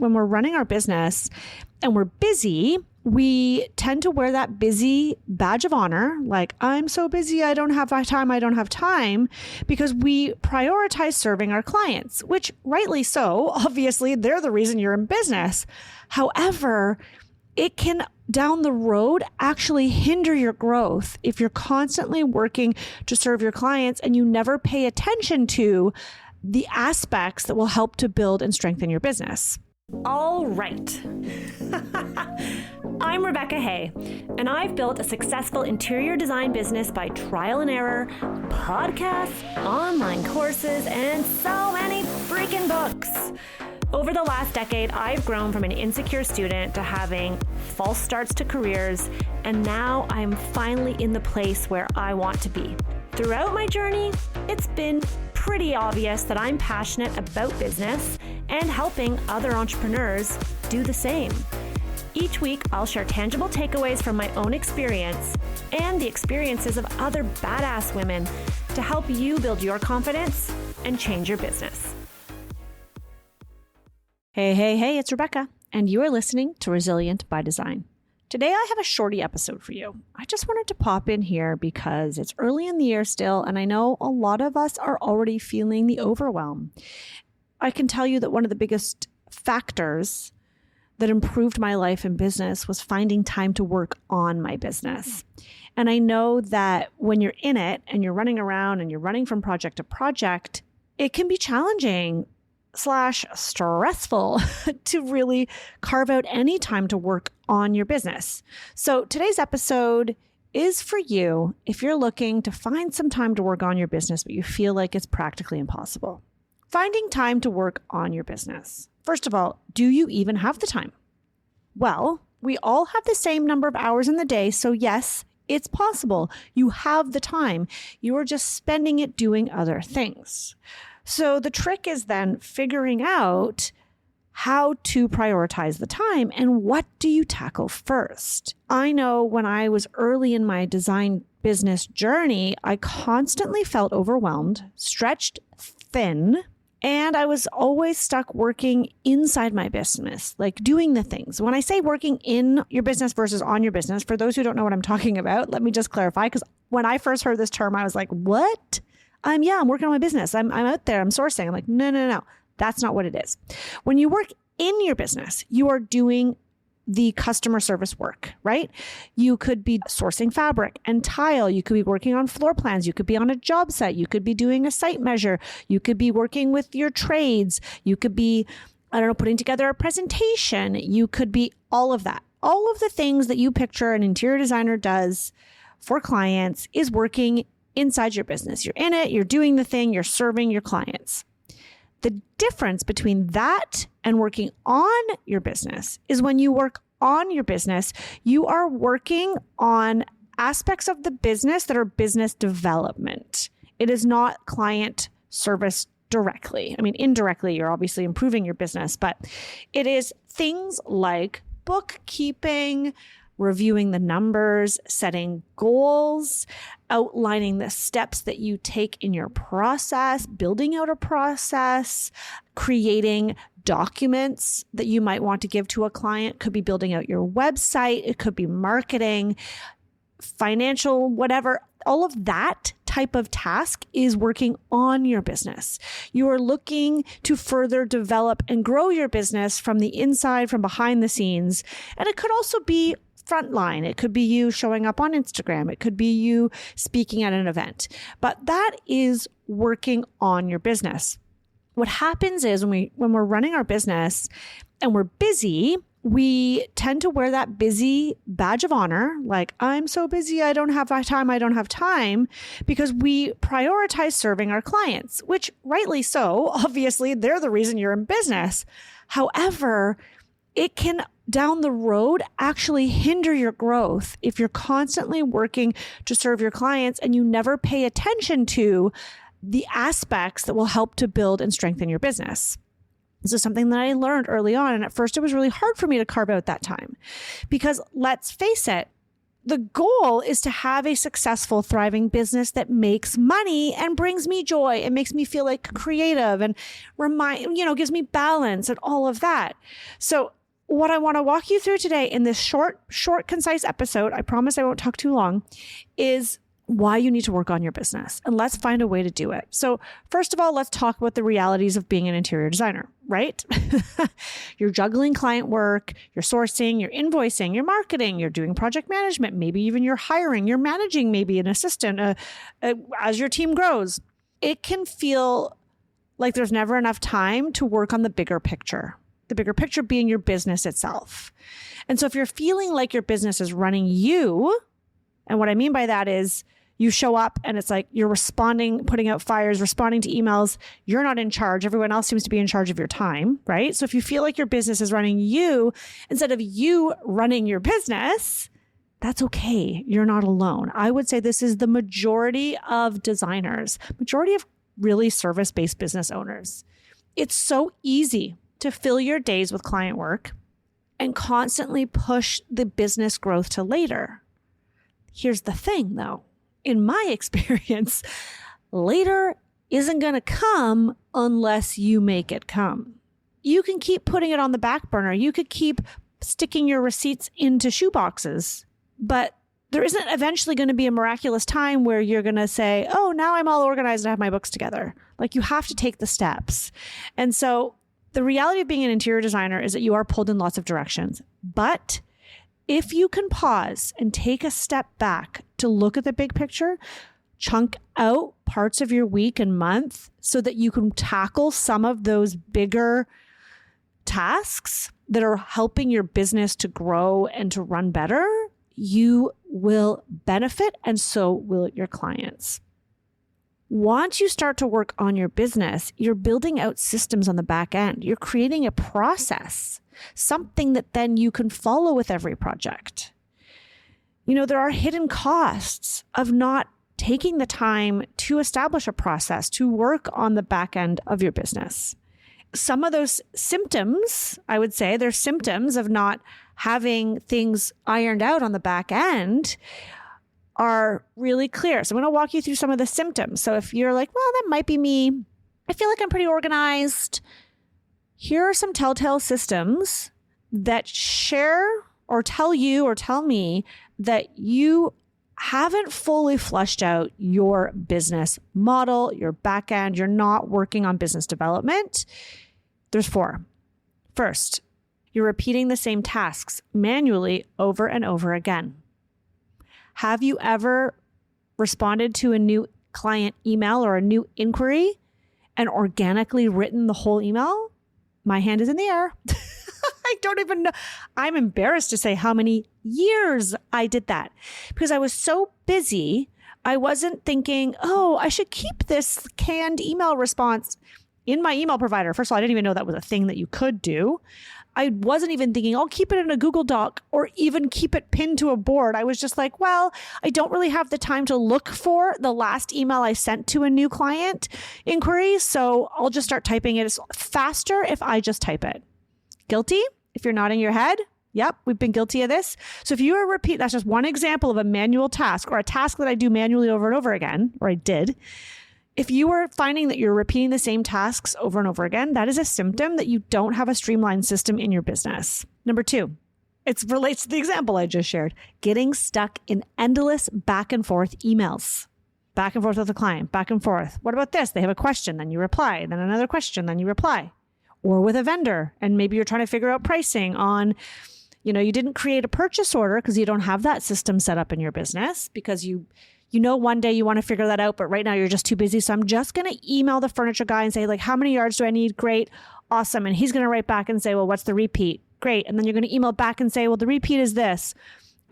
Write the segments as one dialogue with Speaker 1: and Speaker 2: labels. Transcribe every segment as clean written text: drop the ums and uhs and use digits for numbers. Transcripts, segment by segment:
Speaker 1: when we're running our business and we're busy, we tend to wear that busy badge of honor, like, I'm so busy, I don't have time, because we prioritize serving our clients, which rightly so. Obviously, they're the reason you're in business. However, it can down the road actually hinder your growth if you're constantly working to serve your clients and you never pay attention to the aspects that will help to build and strengthen your business.
Speaker 2: All right. I'm Rebecca Hay, and I've built a successful interior design business by trial and error, podcasts, online courses, and so many freaking books. Over the last decade, I've grown from an insecure student to having false starts to careers, and now I'm finally in the place where I want to be. Throughout my journey, it's been pretty obvious that I'm passionate about business and helping other entrepreneurs do the same. Each week, I'll share tangible takeaways from my own experience and the experiences of other badass women to help you build your confidence and change your business.
Speaker 1: Hey, it's Rebecca, and you are listening to Resilient by Design. Today, I have a shorty episode for you. I just wanted to pop in here because it's early in the year still, and I know a lot of us are already feeling the overwhelm. I can tell you that one of the biggest factors that improved my life and business was finding time to work on my business. And I know that when you're in it and you're running around and you're running from project to project, it can be challenging / stressful to really carve out any time to work on your business. So today's episode is for you if you're looking to find some time to work on your business, but you feel like it's practically impossible. Finding time to work on your business. First of all, do you even have the time? Well, we all have the same number of hours in the day, so yes, it's possible. You have the time. You are just spending it doing other things. So the trick is then figuring out how to prioritize the time and what do you tackle first. I know when I was early in my design business journey, I constantly felt overwhelmed, stretched thin, and I was always stuck working inside my business, like doing the things. When I say working in your business versus on your business, for those who don't know what I'm talking about, let me just clarify, because when I first heard this term, I was like, what? I'm working on my business. I'm out there. I'm sourcing. I'm like, no. That's not what it is. When you work in your business, you are doing the customer service work, right? You could be sourcing fabric and tile. You could be working on floor plans. You could be on a job site. You could be doing a site measure. You could be working with your trades. You could be, putting together a presentation. You could be all of that. All of the things that you picture an interior designer does for clients is working inside your business. You're in it, you're doing the thing, you're serving your clients. The difference between that and working on your business is when you work on your business, you are working on aspects of the business that are business development. It is not client service directly. Indirectly, you're obviously improving your business, but it is things like bookkeeping, reviewing the numbers, setting goals, outlining the steps that you take in your process, building out a process, creating documents that you might want to give to a client. Could be building out your website. It could be marketing, financial, whatever. All of that type of task is working on your business. You are looking to further develop and grow your business from the inside, from behind the scenes. And it could also be frontline. It could be you showing up on Instagram. It could be you speaking at an event. But that is working on your business. What happens is when we're running our business and we're busy, we tend to wear that busy badge of honor, like, I'm so busy, I don't have time, because we prioritize serving our clients, which rightly so. Obviously, they're the reason you're in business. However, it can down the road actually hinder your growth if you're constantly working to serve your clients and you never pay attention to the aspects that will help to build and strengthen your business. This is something that I learned early on. And at first it was really hard for me to carve out that time because let's face it, the goal is to have a successful, thriving business that makes money and brings me joy and makes me feel like creative and gives me balance and all of that. So what I want to walk you through today in this short, concise episode, I promise I won't talk too long, is why you need to work on your business. And let's find a way to do it. So first of all, let's talk about the realities of being an interior designer, right? You're juggling client work, you're sourcing, you're invoicing, you're marketing, you're doing project management, maybe even you're hiring, you're managing maybe an assistant as your team grows. It can feel like there's never enough time to work on the bigger picture being your business itself. And so if you're feeling like your business is running you, and what I mean by that is you show up and it's like you're responding, putting out fires, responding to emails. You're not in charge. Everyone else seems to be in charge of your time, right? So if you feel like your business is running you instead of you running your business, that's okay. You're not alone. I would say this is the majority of designers, majority of really service-based business owners. It's so easy to fill your days with client work and constantly push the business growth to later. Here's the thing though, in my experience, later isn't going to come unless you make it come. You can keep putting it on the back burner. You could keep sticking your receipts into shoeboxes, but there isn't eventually going to be a miraculous time where you're going to say, oh, now I'm all organized and I have my books together. Like you have to take the steps. And so the reality of being an interior designer is that you are pulled in lots of directions. But if you can pause and take a step back to look at the big picture, chunk out parts of your week and month so that you can tackle some of those bigger tasks that are helping your business to grow and to run better, you will benefit and so will your clients. Once you start to work on your business, you're building out systems on the back end. You're creating a process, something that then you can follow with every project. There are hidden costs of not taking the time to establish a process to work on the back end of your business. Some of those symptoms, I would say, they're symptoms of not having things ironed out on the back end are really clear. So I'm going to walk you through some of the symptoms. So if you're like, well, that might be me. I feel like I'm pretty organized. Here are some telltale systems that share or tell you or tell me that you haven't fully flushed out your business model, your back end. You're not working on business development. There's 4. First, you're repeating the same tasks manually over and over again. Have you ever responded to a new client email or a new inquiry and organically written the whole email? My hand is in the air. I don't even know. I'm embarrassed to say how many years I did that because I was so busy. I wasn't thinking, oh, I should keep this canned email response in my email provider. First of all, I didn't even know that was a thing that you could do. I wasn't even thinking, I'll keep it in a Google Doc or even keep it pinned to a board. I was just like, well, I don't really have the time to look for the last email I sent to a new client inquiry. So I'll just start typing it. It's faster if I just type it. Guilty? If you're nodding your head, yep, we've been guilty of this. So if you are that's just one example of a manual task or a task that I do manually over and over again, or I did. If you are finding that you're repeating the same tasks over and over again, that is a symptom that you don't have a streamlined system in your business. Number 2, it relates to the example I just shared, getting stuck in endless back and forth emails. Back and forth with the client, back and forth. What about this? They have a question, then you reply, then another question, then you reply. Or with a vendor, and maybe you're trying to figure out pricing on, you didn't create a purchase order because you don't have that system set up in your business because one day you want to figure that out, but right now you're just too busy. So I'm just going to email the furniture guy and say, like, how many yards do I need? Great. Awesome. And he's going to write back and say, well, what's the repeat? Great. And then you're going to email back and say, well, the repeat is this.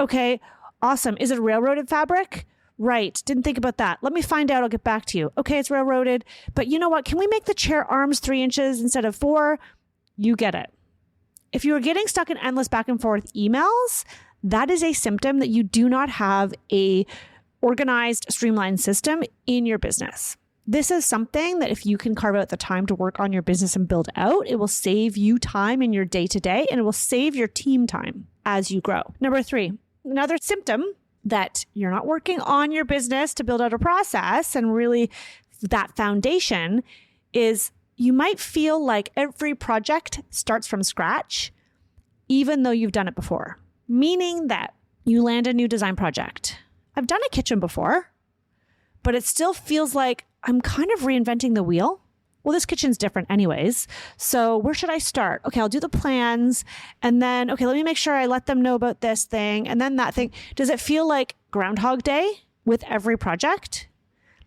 Speaker 1: Okay. Awesome. Is it railroaded fabric? Right. Didn't think about that. Let me find out. I'll get back to you. Okay. It's railroaded, but you know what? Can we make the chair arms 3 inches instead of 4? You get it. If you are getting stuck in endless back and forth emails, that is a symptom that you do not have a organized, streamlined system in your business. This is something that if you can carve out the time to work on your business and build out, it will save you time in your day-to-day and it will save your team time as you grow. Number 3, another symptom that you're not working on your business to build out a process, and really that foundation is you might feel like every project starts from scratch, even though you've done it before. Meaning that you land a new design project. I've done a kitchen before, but it still feels like I'm kind of reinventing the wheel. Well, this kitchen's different anyways. So where should I start? Okay, I'll do the plans. And then, okay, let me make sure I let them know about this thing. And then that thing. Does it feel like Groundhog Day with every project?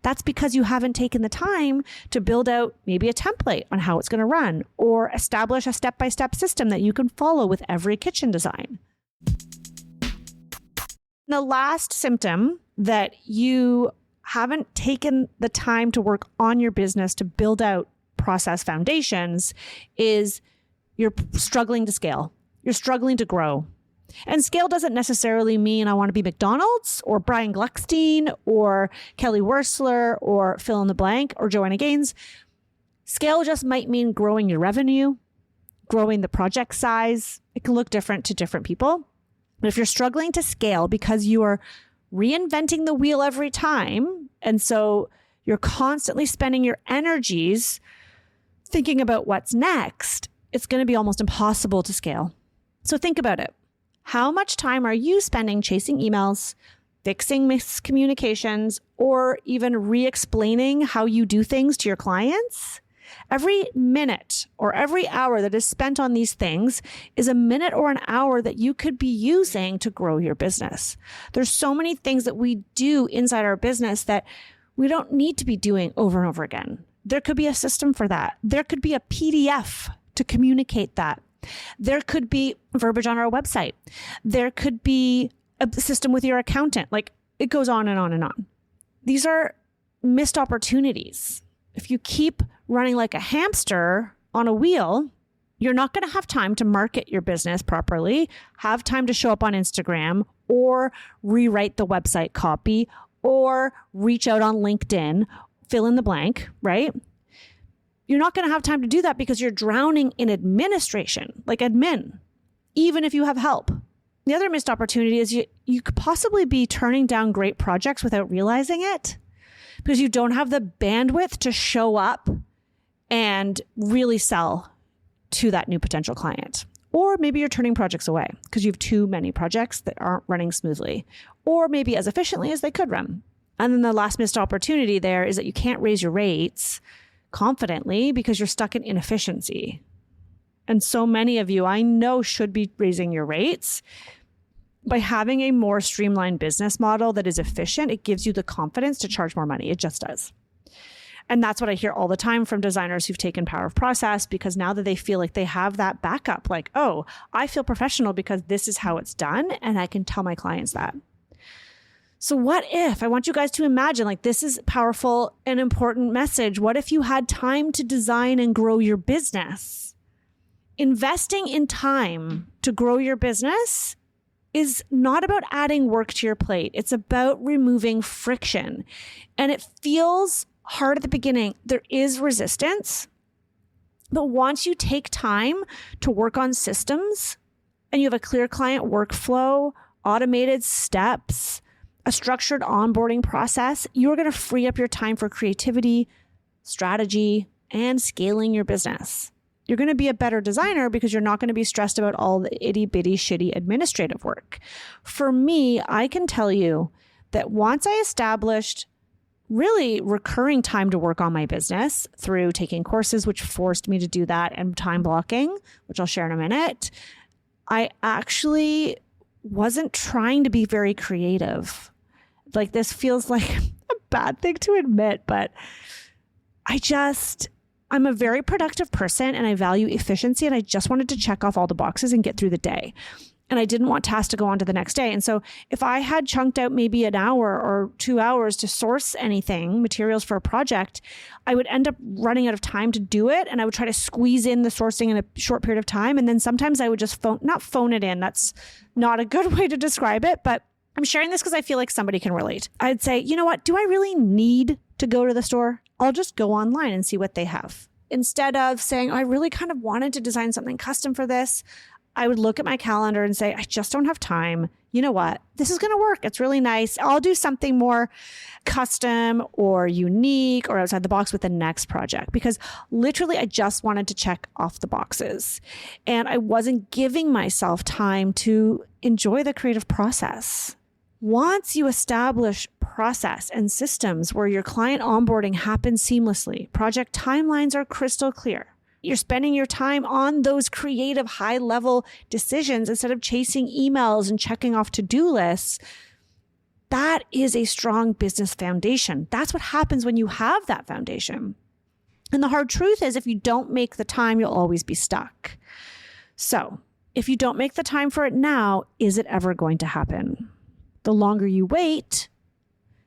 Speaker 1: That's because you haven't taken the time to build out maybe a template on how it's going to run, or establish a step-by-step system that you can follow with every kitchen design. The last symptom that you haven't taken the time to work on your business to build out process foundations is you're struggling to scale. You're struggling to grow. And scale doesn't necessarily mean I want to be McDonald's or Brian Gluckstein or Kelly Wearstler or fill in the blank or Joanna Gaines. Scale just might mean growing your revenue, growing the project size. It can look different to different people. But if you're struggling to scale because you are reinventing the wheel every time, and so you're constantly spending your energies thinking about what's next, it's going to be almost impossible to scale. So think about it. How much time are you spending chasing emails, fixing miscommunications, or even re-explaining how you do things to your clients? Every minute or every hour that is spent on these things is a minute or an hour that you could be using to grow your business. There's so many things that we do inside our business that we don't need to be doing over and over again. There could be a system for that. There could be a PDF to communicate that. There could be verbiage on our website. There could be a system with your accountant. Like, it goes on and on and on. These are missed opportunities. If you keep running like a hamster on a wheel, you're not going to have time to market your business properly, have time to show up on Instagram, or rewrite the website copy, or reach out on LinkedIn, fill in the blank, right? You're not going to have time to do that because you're drowning in administration, like admin, even if you have help. The other missed opportunity is you could possibly be turning down great projects without realizing it, because you don't have the bandwidth to show up and really sell to that new potential client. Or maybe you're turning projects away because you have too many projects that aren't running smoothly, or maybe as efficiently as they could run. And then the last missed opportunity there is that you can't raise your rates confidently because you're stuck in inefficiency. And so many of you I know should be raising your rates. By having a more streamlined business model that is efficient, it gives you the confidence to charge more money. It just does. And that's what I hear all the time from designers who've taken Power of Process, because now that they feel like they have that backup, like, oh, I feel professional because this is how it's done, and I can tell my clients that. So what if, I want you guys to imagine, like, this is powerful and important message. What if you had time to design and grow your business? Investing in time to grow your business is not about adding work to your plate. It's about removing friction. And it feels hard at the beginning. There is resistance. But once you take time to work on systems and you have a clear client workflow, automated steps, a structured onboarding process, you're going to free up your time for creativity, strategy, and scaling your business. You're going to be a better designer because you're not going to be stressed about all the itty bitty shitty administrative work. For me, I can tell you that once I established really recurring time to work on my business through taking courses, which forced me to do that, and time blocking, which I'll share in a minute, I actually wasn't trying to be very creative. Like, this feels like a bad thing to admit, but I'm a very productive person and I value efficiency, and I just wanted to check off all the boxes and get through the day. And I didn't want tasks to go on to the next day. And so if I had chunked out maybe an hour or 2 hours to source anything, materials for a project, I would end up running out of time to do it. And I would try to squeeze in the sourcing in a short period of time. And then sometimes I would just not phone it in. That's not a good way to describe it, but I'm sharing this because I feel like somebody can relate. I'd say, you know what? Do I really need to go to the store? I'll just go online and see what they have. Instead of saying, oh, I really kind of wanted to design something custom for this, I would look at my calendar and say, I just don't have time. You know what? This is going to work. It's really nice. I'll do something more custom or unique or outside the box with the next project, because literally I just wanted to check off the boxes and I wasn't giving myself time to enjoy the creative process. Once you establish process and systems where your client onboarding happens seamlessly, project timelines are crystal clear, you're spending your time on those creative high-level decisions instead of chasing emails and checking off to-do lists, that is a strong business foundation. That's what happens when you have that foundation. And the hard truth is, if you don't make the time, you'll always be stuck. So if you don't make the time for it now, is it ever going to happen? The longer you wait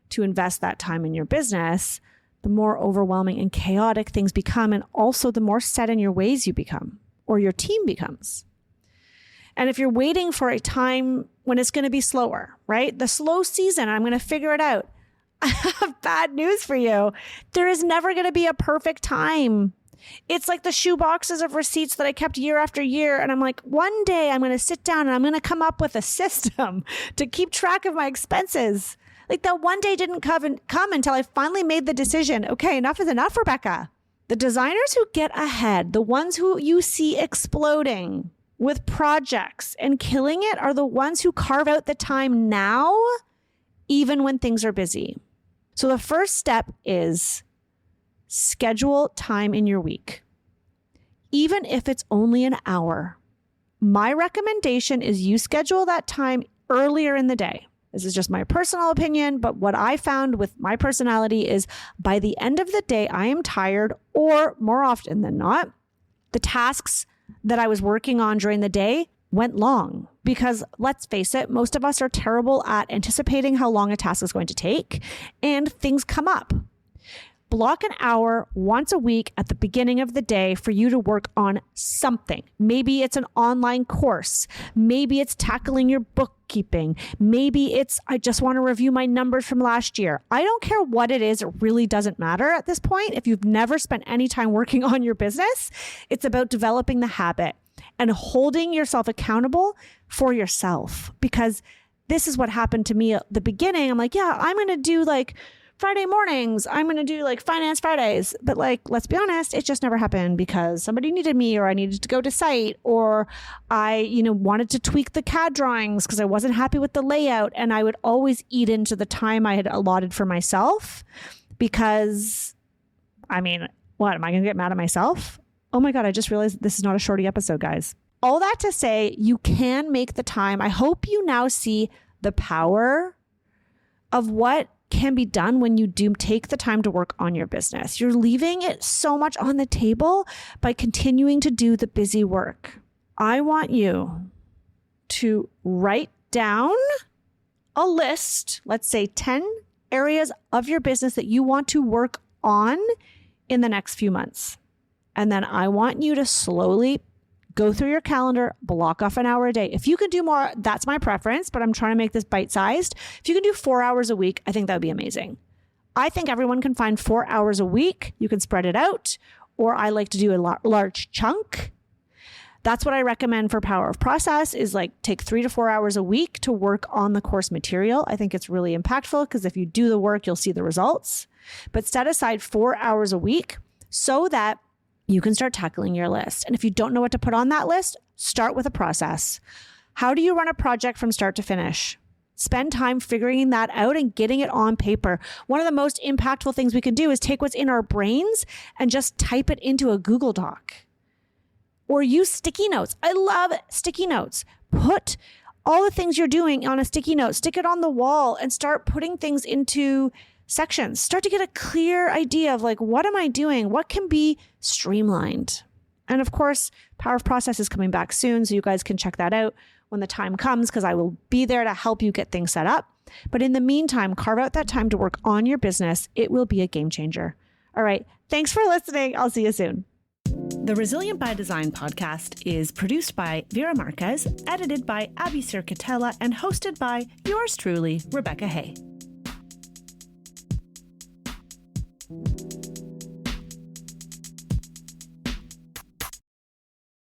Speaker 1: to invest that time in your business, the more overwhelming and chaotic things become, and also the more set in your ways you become, or your team becomes. And if you're waiting for a time when it's going to be slower, right? The slow season, I'm going to figure it out. I have bad news for you. There is never going to be a perfect time. It's like the shoe boxes of receipts that I kept year after year. And I'm like, one day I'm going to sit down and I'm going to come up with a system to keep track of my expenses. Like that one day didn't come until I finally made the decision. Okay, enough is enough, Rebecca. The designers who get ahead, the ones who you see exploding with projects and killing it, are the ones who carve out the time now, even when things are busy. So the first step is schedule time in your week. Even if it's only an hour, my recommendation is you schedule that time earlier in the day. This is just my personal opinion, but what I found with my personality is by the end of the day, I am tired, or more often than not, the tasks that I was working on during the day went long, because let's face it, most of us are terrible at anticipating how long a task is going to take, and things come up. Block an hour once a week at the beginning of the day for you to work on something. Maybe it's an online course. Maybe it's tackling your bookkeeping. Maybe it's, I just want to review my numbers from last year. I don't care what it is. It really doesn't matter at this point. If you've never spent any time working on your business, it's about developing the habit and holding yourself accountable for yourself. Because this is what happened to me at the beginning. I'm like, yeah, I'm going to do like Friday mornings, I'm going to do like Finance Fridays. But like, let's be honest, it just never happened because somebody needed me, or I needed to go to site, or I, wanted to tweak the CAD drawings because I wasn't happy with the layout. And I would always eat into the time I had allotted for myself because, what, am I going to get mad at myself? Oh my God, I just realized this is not a shorty episode, guys. All that to say, you can make the time. I hope you now see the power of what can be done when you do take the time to work on your business. You're leaving it so much on the table by continuing to do the busy work. I want you to write down a list, let's say 10 areas of your business that you want to work on in the next few months. And then I want you to slowly go through your calendar, block off an hour a day. If you can do more, that's my preference, but I'm trying to make this bite-sized. If you can do 4 hours a week, I think that would be amazing. I think everyone can find 4 hours a week. You can spread it out, or I like to do a large chunk. That's what I recommend for Power of Process, is like take 3 to 4 hours a week to work on the course material. I think it's really impactful because if you do the work, you'll see the results. But set aside 4 hours a week so that you can start tackling your list. And if you don't know what to put on that list, start with a process. How do you run a project from start to finish? Spend time figuring that out and getting it on paper. One of the most impactful things we can do is take what's in our brains and just type it into a Google Doc. Or use sticky notes. I love sticky notes. Put all the things you're doing on a sticky note, stick it on the wall, and start putting things into sections. Start to get a clear idea of like, what am I doing? What can be streamlined? And of course, Power of Process is coming back soon, so you guys can check that out when the time comes, because I will be there to help you get things set up. But in the meantime, carve out that time to work on your business. It will be a game changer. All right. Thanks for listening. I'll see you soon.
Speaker 2: The Resilient by Design podcast is produced by Vera Marquez, edited by Abby Circatella, and hosted by yours truly, Rebecca Hay.